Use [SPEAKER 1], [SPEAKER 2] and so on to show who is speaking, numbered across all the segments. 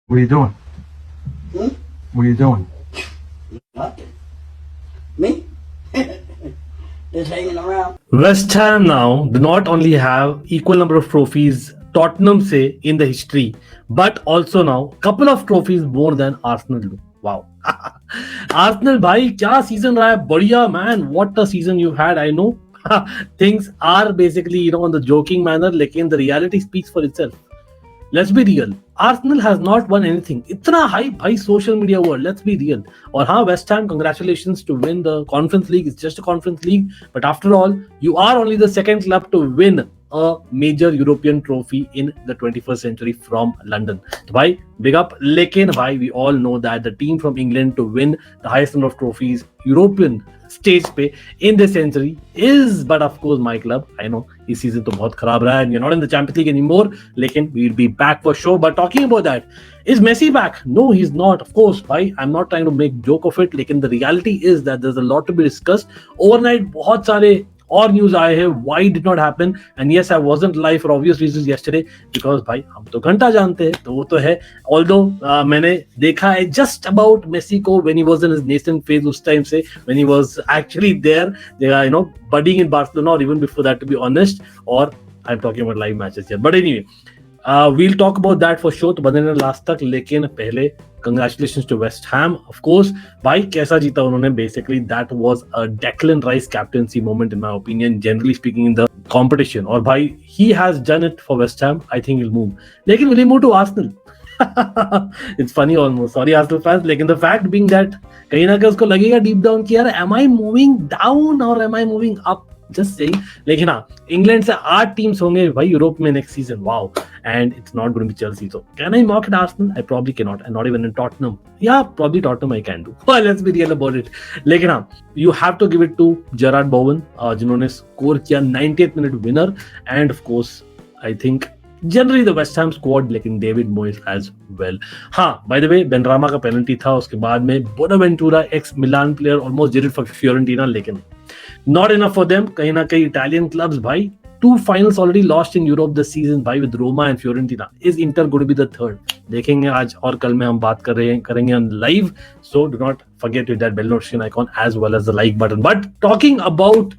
[SPEAKER 1] What are you doing?
[SPEAKER 2] Hmm?
[SPEAKER 1] What are you doing?
[SPEAKER 2] Nothing. Me? Just hanging around.
[SPEAKER 3] West Ham now do not only have equal number of trophies Tottenham say in the history, but also now couple of trophies more than Arsenal do. Wow. Arsenal भाई क्या season रहा है बढ़िया man, what a season you had. I know things are basically on the joking manner, लेकिन the reality speaks for itself. Let's be real. Arsenal has not won anything. इतना hype भाई social media world. Let's be real. और हाँ, West Ham, congratulations to win the Conference League. It's just a Conference League, but after all, you are only the second club to win a major European trophy in the 21st century from London. तो भाई big up. लेकिन भाई we all know that the team from England to win the highest number of trophies European stage पे in this century is but of course my club. I know इस season तो बहुत खराब रहा है and you're not in the Champions League anymore. लेकिन we'll be back for sure. But talking about that, is Messi back? No, he's not. Of course, भाई I'm not trying to make joke of it. लेकिन the reality is that there's a lot to be discussed. Overnight बहुत सारे और news आए हैं why did not happen, and yes I wasn't live for obvious reasons yesterday because भाई हम तो घंटा जानते हैं तो वो तो है. Although मैंने देखा है just about Messi को when he was in his nascent phase उस टाइम से when he was actually there budding in Barcelona or even before that to be honest, or I'm talking about live matches here. But anyway, we'll talk about that for sure. तो बने रहना last तक. लेकिन पहले congratulations to West Ham, of course. भाई कैसा जीता उन्होंने. Basically that was a Declan Rice captaincy moment in my opinion, generally speaking in the competition. और भाई he has done it for West Ham. I think he'll move. लेकिन will he move to Arsenal? It's funny almost. Sorry Arsenal fans. लेकिन the fact being that कहीं ना कहीं उसको लगेगा deep down कि यार am I moving down or am I moving up? Just saying. लेकिन हाँ, इंग्लैंड से 8 टीम्स होंगे भाई यूरोप में next season. Wow. And it's not going to be Chelsea. So can I mock at Arsenal? I probably cannot. And not even in Tottenham. Yeah, probably Tottenham I can do. Well, let's be real about it. लेकिन हाँ, you have to give it to Gerard Bowen, जिन्होंने score किया 90th minute winner. And of course, I think generally the West Ham squad, लेकिन David Moyes as well. हाँ, by the way, Benrahma का penalty था. उसके बाद में Bonaventura, ex-Milan player, almost did it for Fiorentina. लेकिन not enough for them. कहीं ना कहीं Italian clubs भाई, 2 finals already lost in Europe this season by with Roma and Fiorentina. Is Inter going to be the third? देखेंगे आज और कल में हम बात करेंगे on live. So do not forget to hit that bell notification icon as well as the like button. But talking about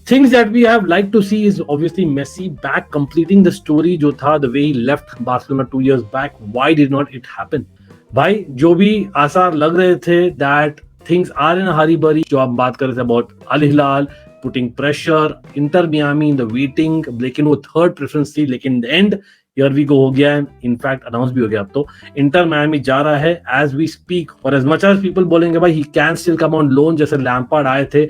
[SPEAKER 3] things that we have liked to see is obviously Messi back completing the story जो था the way he left Barcelona 2 years back. Why did not it happen? भाई जो भी आसार लग रहे थे that things are in a hurry burry, जो आप बात कर रहे थे about Al-Hilal putting pressure, Inter Miami in the waiting, लेकिन वो थर्ड प्रेफरेंस थी. लेकिन in the end here we go हो गया है. इनफैक्ट अनाउंस भी हो गया अब तो इंटर मियामी जा रहा है एज वी स्पीक. और एज मच एज पीपल बोलेंगे भाई he can still come on loan जैसे लैम्पार्ड आए थे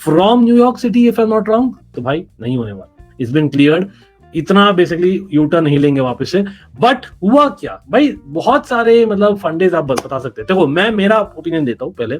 [SPEAKER 3] from New York city if I am not wrong, तो भाई नहीं होने वाला. It's been cleared. इतना बेसिकली यू टर्न नहीं लेंगे वापस से. बट हुआ क्या भाई, बहुत सारे मतलब फंडेज आप बता सकते हैं. देखो मैं मेरा ओपिनियन देता हूँ पहले.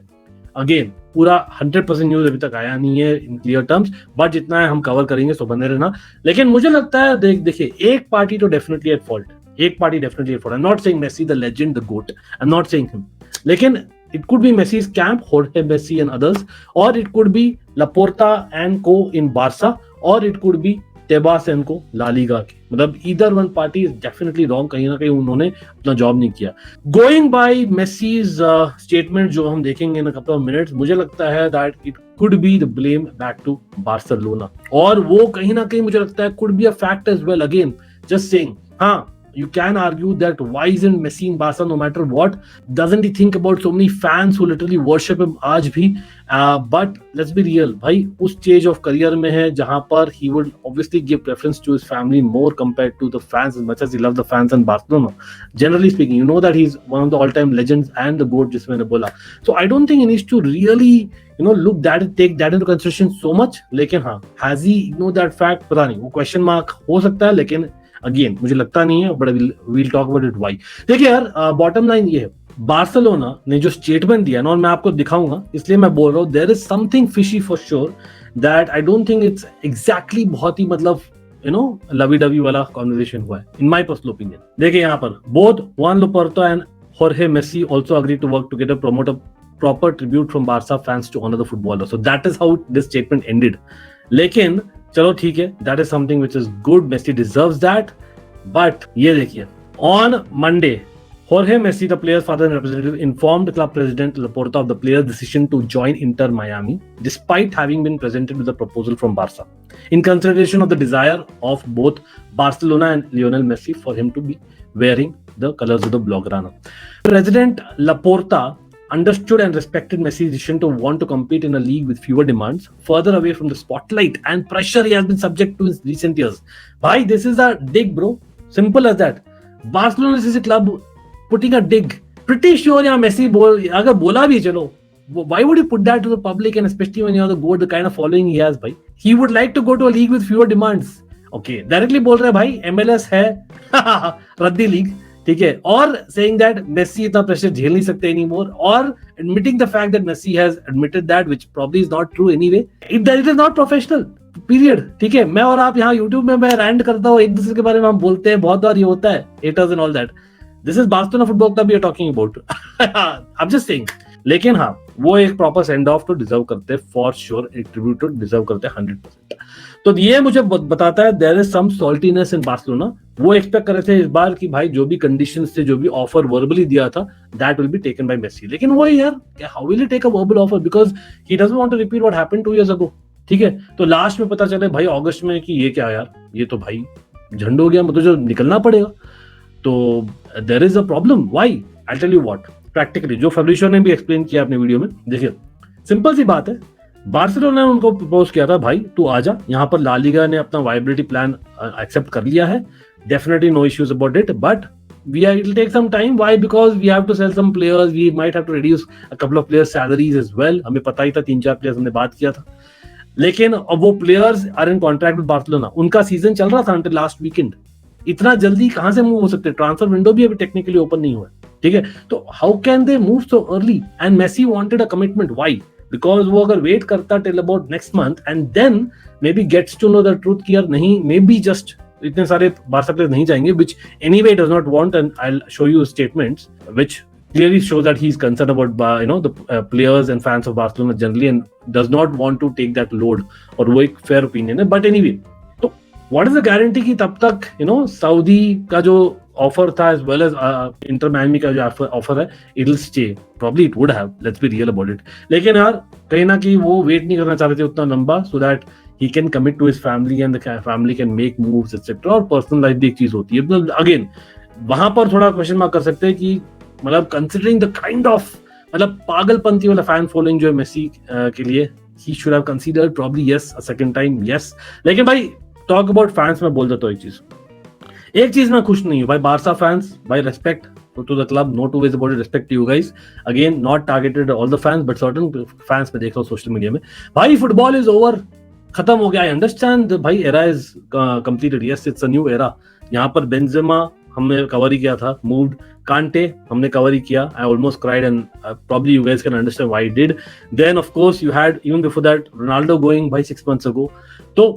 [SPEAKER 3] अगेन पूरा 100% न्यूज अभी तक आया नहीं है इन क्लियर टर्म्स, बट जितना है हम कवर करेंगे सो बने रहना. लेकिन मुझे लगता है देखिए एक पार्टी तो डेफिनेटली एट फॉल्ट. एक party definitely at fault. I am not saying Messi the legend the goat, I am not saying him. लेकिन it could be Messi's camp, Jorge Messi and others, or it could be Laporta and co in Barca, or it could be Tebas and co La Liga के. मतलब either one party is definitely wrong. कहीं ना कहीं उन्होंने अपना job नहीं किया. Going by Messi's statement जो हम देखेंगे in a couple of minutes, मुझे लगता है that it could be the blame back to Barcelona. और वो कहीं ना कहीं मुझे लगता है could be a fact as well. Again, just saying. हाँ, you can argue that why isn't Messi in Barca no matter what? Doesn't he think about so many fans who literally worship him आज भी? But let's be real, भाई उस stage of career में है जहाँ पर he would obviously give preference to his family more compared to the fans as much as he loves the fans in Barcelona. Generally speaking, you know that he's one of the all-time legends and the GOAT जिसमें ने बोला. So I don't think he needs to really take that into consideration so much. लेकिन हाँ, has he ignored that fact? पता नहीं, वो question mark हो सकता है. लेकिन अगेन मुझे लगता नहीं है, but we'll talk about it why. देखिए यार, बॉटम लाइन ये है, बार्सिलोना ने जो स्टेटमेंट दिया ना, और मैं आपको दिखाऊंगा इसलिए मैं बोल रहा हूँ, there is something fishy for sure that I don't think it's exactly बहुत ही मतलब लवी डवी वाला कॉन्वर्सेशन हुआ है इन माय पर्सनल ओपिनियन. देखिए यहाँ पर both Juan Laporta and Jorge Messi also agreed to work together, promote a proper tribute from Barca fans to honor the footballer. So that is how this statement ended. लेकिन चलो ठीक है, that is something which is good. Messi deserves that. But ये देखिए, on Monday Jorge Messi, the player's father and representative, informed club president Laporta of the player's decision to join Inter Miami, despite having been presented with a proposal from Barca, in consideration of the desire of both Barcelona and Lionel Messi for him to be wearing the colors of the Blaugrana. President Laporta understood and respected Messi's decision to want to compete in a league with fewer demands, further away from the spotlight and pressure he has been subject to in recent years. Bhai, this is a dig, bro. Simple as that. Barcelona is a club putting a dig. Pretty sure यहाँ Messi अगर बोला भी चलो, why would you put that to the public, and especially when you have the goal, the kind of following he has, भाई? He would like to go to a league with fewer demands. Okay, directly बोल रहे हैं भाई MLS है रद्दी league, ठीक है, और saying that Messi इतना प्रेशर झेल नहीं सकते anymore, और admitting the fact that Messi has admitted that, which probably is not true anyway. It is not professional. Period. ठीक है, मैं और आप यहाँ YouTube में मैं रैंट करता हूँ, एक दूसरे के बारे में हम बोलते हैं, बहुत बार ये होता है, haters and all that. This is Barcelona football club we are talking about. I'm just saying. लेकिन हाँ, वो एक प्रॉपर सेंड ऑफ तो डिजर्व करते हैं, फॉर श्योर, एक ट्रिब्यूट तो डिजर्व करते हैं 100%. तो ये मुझे बताता है there is some saltiness in Barcelona. वो एक्सपेक्ट कर रहे थे इस बार कि भाई जो भी कंडीशंस थे, जो भी ऑफर वर्बली दिया था, that will be taken by Messi. लेकिन वो यार, how will he take a verbal offer, because he doesn't want to repeat what happened 2 years ago. ठीक है, तो लास्ट में पता चले भाई अगस्त में कि ये क्या यार, ये तो भाई झंड हो गया, मतलब जो निकलना पड़ेगा. तो there is a problem. Why? I tell you what. Practically जो फैब्रिशियो ने भी एक्सप्लेन किया अपने वीडियो में, देखिए सिंपल सी बात है. बार्सिलोना ने उनको प्रपोज किया था, भाई तू आजा, यहाँ पर ला लीगा ने अपना वायबिलिटी प्लान एक्सेप्ट कर लिया है, definitely no issues about it, but it will take some time. Why? Because we have to sell some players, we might have to reduce a couple of players salaries as well. हमें पता ही था, 3-4 players हमने बात किया था. लेकिन अब वो players are in contract with Barcelona, उनका सीजन चल रहा था अंटिल लास्ट वीकेंड. इतना जल्दी कहां से मूव हो सकते? ट्रांसफर विंडो भी अभी टेक्निकली ओपन नहीं हुआ है, ठीक है. तो how can they move so early? And Messi wanted a commitment. Why? Because वो अगर वेट करता till about next month and then maybe gets to know the truth कि यार नहीं, मे बी जस्ट इतने सारे बार्सा प्लेयर्स नहीं जाएंगे, which anyway does not want, and I'll show you statements which clearly show that he's concerned about the players and fans of Barcelona generally and does not want to take that load. और वो एक fair opinion है. But anyway, तो what is the guarantee कि तब तक Saudi का जो ऑफर था as well as inter Miami का जो ऑफर है, it will stay. Probably it would have. Let's be real about it. लेकिन यार कहीं ना कहीं वो वेट नहीं करना चाह रहे थे उतना लंबा, so that he can commit to his family and the family can make moves etc. और पर्सनल लाइफ भी एक चीज होती है. अगेन वहां पर थोड़ा क्वेश्चन मार्क कर सकते हैं कि मतलब कंसिडरिंग द काइंड ऑफ पागलपंती वाला फैन फॉलोइंग जो है मेसी के लिए, he should have considered probably yes a second time, yes. लेकिन भाई टॉक अबाउट फैंस में बोल देता हूँ एक चीज मैं खुश नहीं हूँ भाई. बार्सा फैंस, भाई respect to the club, no two ways about it, respect to you guys. Again, not targeted all the fans, but certain fans मैं देख रहा हूँ सोशल मीडिया में, भाई फुटबॉल इज ओवर, खत्म हो गया. आई अंडरस्टैंड भाई, era is completed, yes it's a new era. यहाँ पर बेंजेमा हमने कवर ही किया था, मूव्ड. कांटे हमने कवर ही किया. I almost cried and probably you guys can understand why I did. Then of course you had even before that Ronaldo going by 6 months ago. तो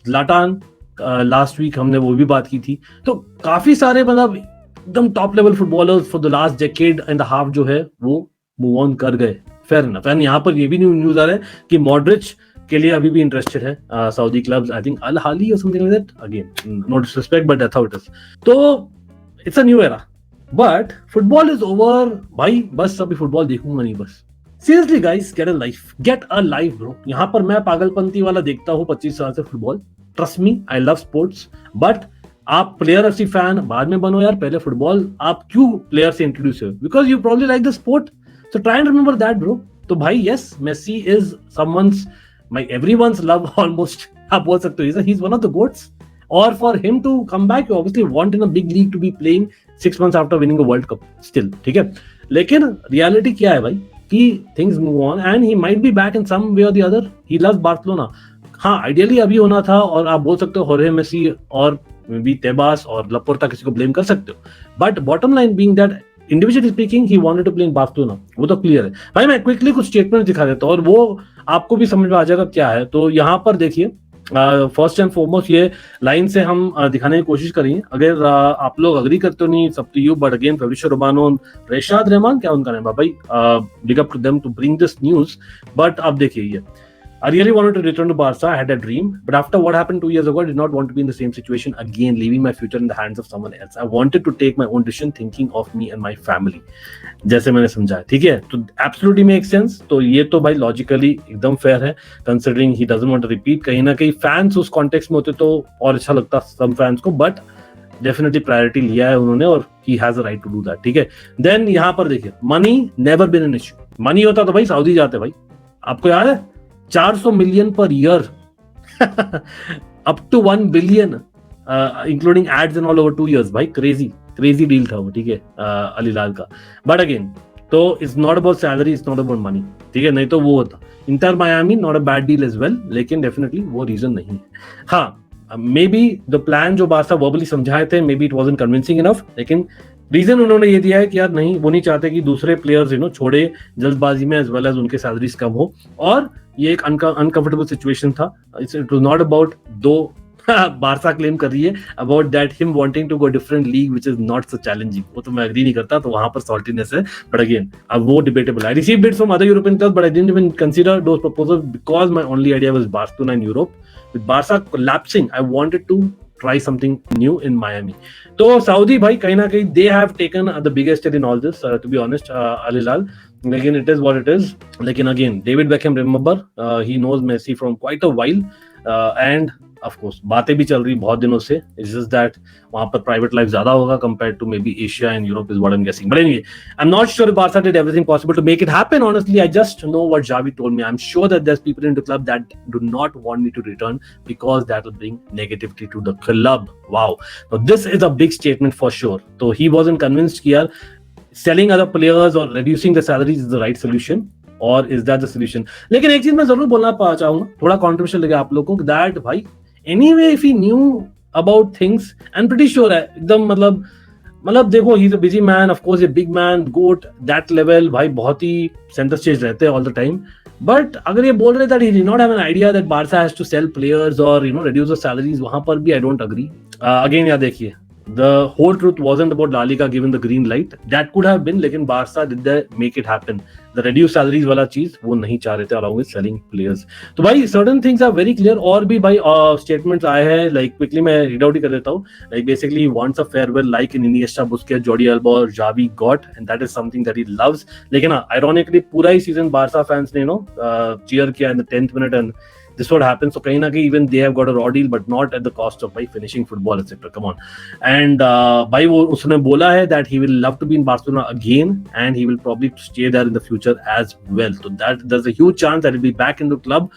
[SPEAKER 3] Zlatan last week हमने वो भी बात की थी. तो काफी सारे मतलब एकदम top level footballers for the last decade and half जो है वो मूव ऑन कर गए. Fair enough. एंड यहाँ पर ये भी न्यूज आ रहा है कि मॉड्रिच के लिए अभी भी इंटरेस्टेड है Saudi clubs. I think Al Ahli और something like that. Again no disrespect but that's how it is. तो it's a new era, but football is over भाई. बस अभी फुटबॉल देखूंगा नहीं बस. Seriously guys, get a life bro. यहाँ पर मैं पागलपंती वाला देखता हूँ 25 साल से football. Trust me, I love sports, but आप प्लेयर एफसी फैन बाद में बनो यार, पहले फुटबॉल आप क्यों प्लेयर से इंट्रोड्यूस हो? Because you probably like the sport, so try and remember that bro. तो भाई yes, Messi is someone's my everyone's love almost, आप बोल सकते हो, he's one of the goats. Or for him to come back, you obviously want in a big league to be playing 6 months after winning a World Cup still, ठीक है. लेकिन reality क्या है भाई कि things move on and he might be back in some way or the other. He loves Barcelona. हाँ, ideally अभी होना था, और आप बोल सकते हो Jorge Messi और maybe Tebas और Laporta किसी को blame कर सकते हो, but bottom line being that individually speaking he wanted to play in Barcelona. वो तो क्लियर है भाई. मैं क्विकली कुछ स्टेटमेंट दिखा देता हूँ और वो आपको भी समझ में आ जाएगा क्या है. तो यहाँ पर देखिए, फर्स्ट एंड फॉरमोस्ट ये लाइन से हम दिखाने की कोशिश करेंगे. अगर आप लोग अग्री करते हो, नहीं सब to you, but again Fabrizio Romano, Reshad Rahman, क्या उनका नाम है भाई, big up to them to bring this news. But आप देखिए ये I really wanted to return to Barca. I had a dream, but after what happened 2 years ago, I did not want to be in the same situation again, leaving my future in the hands of someone else. I wanted to take my own decision, thinking of me and my family. जैसे मैंने समझा, ठीक है, तो absolutely makes sense. तो ये तो भाई logically एकदम fair है, considering he doesn't want to repeat. कहीं ना कहीं fans उस context में होते तो और अच्छा लगता some fans को, but डेफिनेटली प्रायोरिटी लिया है उन्होंने और he has a right to do that, ठीक है. देन यहाँ पर देखिए, money never been an issue. Money होता तो भाई सऊदी जाते भाई. आपको याद है 400 million per year up to 1 billion including ads and all over 2 years. भाई क्रेजी डील था वो, ठीक है, अल हिलाल का. बट अगेन तो it's not about salary, it's not about money, ठीक है. नहीं तो वो होता Inter Miami, not a bad deal as well, लेकिन डेफिनेटली वो रीजन नहीं है. हाँ, मे बी द प्लान जो बारसा वर्बली समझाए थे, maybe it wasn't convincing enough, लेकिन रीजन उन्होंने ये दिया है कि यार नहीं, वो नहीं चाहते कि दूसरे प्लेयर्स छोड़े जल्दबाजी में, एज वेल एज उनके सैलरीज कम हो. और ये एक अनकंफर्टेबल सिचुएशन था. It was not about, though Barca claim कर रही है about that him wanting to go different league which is not so challenging. वो तो मैं एग्री नहीं करता, तो वहां पर सॉल्टीनेस है. बट अगेन अब वो debatable. I received bids from other European clubs but I didn't even consider those proposals because my only idea was Barcelona in Europe. With Barca collapsing, I wanted to try something new in Miami. So Saudi bhai kahin na kahin they have taken the biggest hit in all this, to be honest. Al-Hilal, again it is what it is. Lekin again David Beckham, remember, he knows Messi from quite a while, and of course बातें भी चल रही बहुत दिनों से. It's just that वहाँ पर private life ज़्यादा होगा compared to maybe Asia and Europe is what I'm guessing. But anyway, I'm not sure if Barca did everything possible to make it happen. Honestly, I just know what Xavi told me. I'm sure that there's people in the club that do not want me to return because that will bring negativity to the club. Wow. Now this is a big statement for sure. So he wasn't convinced कि यार selling other players or reducing the salaries is the right solution. Or is that the solution? लेकिन एक चीज मैं जरूर बोलना चाहूंगा, थोड़ा कॉन्ट्रोवर्शियल लगे आप लोगों को, दैट भाई anyway if he knew about things, I'm pretty sure है एकदम, मतलब देखो, he's a busy man, of course, a big man, goat, that level, भाई बहुत ही center stage रहते हैं all the time. But अगर ये बोल रहे that he did not have an idea that Barca has to sell players or reduce the salaries, वहां पर भी I don't agree. Again यार देखिए, the whole truth wasn't about La Liga giving the green light. That could have been, लेकिन Barca did they make it happen. The reduced salaries वाला चीज वो नहीं चाह रहे थे along with selling players. तो भाई certain things are very clear. और भी भाई statements आए हैं, like quickly मैं read out ही कर देता हूँ. Like basically he wants a farewell like in Iniesta, Busquets, Jordi Alba और Xavi got, and that is something that he loves. लेकिन ironically पूरा ही season Barca fans ने cheer किया in the 10th minute and this what happens. So kahin na kahin even they have got a raw deal, but not at the cost of by finishing football, etc. Come on. And bhai wo usne bola hai that he will love to be in Barcelona again and he will probably stay there in the future as well. So that there's a huge chance that he'll be back in the club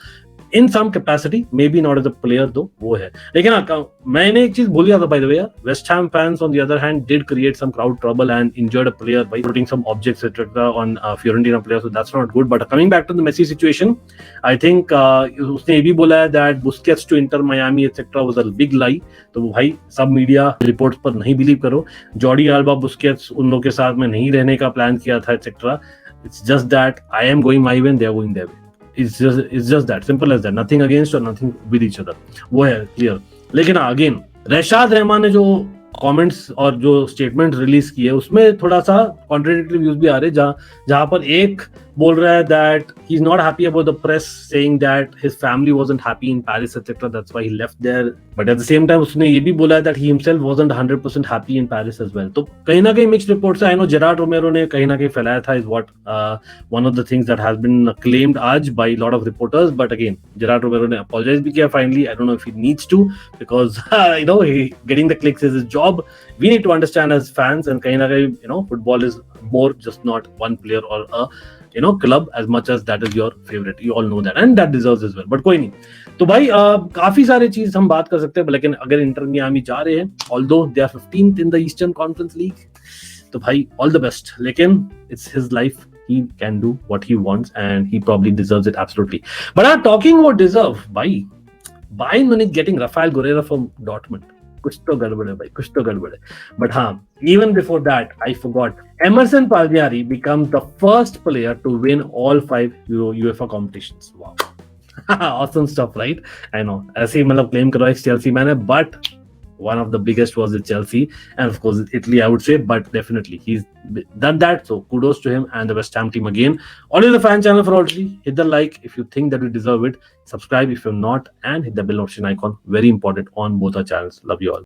[SPEAKER 3] in some capacity, maybe not as a player though, वो है. लेकिन मैंने एक चीज भूल गया था by the way, West Ham fans on the other hand did create some crowd trouble and injured a player by putting some objects etc. on Fiorentina players, so that's not good. But coming back to the Messi situation, I think उसने ये भी बोला है that Busquets to Inter Miami etc. was a big lie. तो भाई सब media reports पर नहीं बिलीव करो. जॉर्डी अल्बा बुस्केट्स उन लोगों के साथ में नहीं रहने का प्लान किया था etc. It's just that I am going my way and they are going their way. It's just that simple as that. Nothing against or nothing with each other. वो है क्लियर. लेकिन अगेन रशाद रहमान ने जो comments और जो statement release किए उसमें थोड़ा सा कॉन्ट्राडिक्टरी व्यूज भी आ रहे हैं, जहां पर एक बोल रहा है that he is not happy about the press saying that his family wasn't happy in Paris etcetera, that's why he left there. But at the same time उसने ये भी बोला है that he himself wasn't 100% happy in Paris as well. तो कहीं ना कहीं mixed reports है. आई नो जेरार्ड रोमेरो ने कहीं ना कहीं फैलाया था, is what one of the things that has been claimed आज by lot of reporters. But again Gerard Romero ने अपोलोजाइज भी किया finally. I don't know if he needs to, because getting the clicks is his job. We need to understand as fans, and kahin na kahin, football is more just not one player or a club as much as that is your favorite. You all know that, and that deserves as well. But कोई नहीं. तो भाई काफी सारे चीज हम बात कर सकते हैं, लेकिन अगर इंटर मियामी जा रहे हैं, although they are 15th in the Eastern Conference League, तो भाई all the best. लेकिन it's his life. He can do what he wants, and he probably deserves it absolutely. But talking about deserve, भाई Bayern Munich getting Rafael Guerreiro from Dortmund. कुछ तो गड़बड़ है भाई, कुछ तो गड़बड़ है. बट हाँ, even before that, I forgot. Emerson Palmieri becomes the first player to win all 5 UEFA competitions. Wow. Awesome stuff, right? I know. ऐसे ही मतलब क्लेम करो एक चेल्सी मैन है, but One of the biggest was with Chelsea, and of course Italy, I would say. But definitely he's done that. So kudos to him and the West Ham team again. Always the fan channel for Audley. Hit the like if you think that we deserve it. Subscribe if you're not, and hit the bell notification icon. Very important on both our channels. Love you all.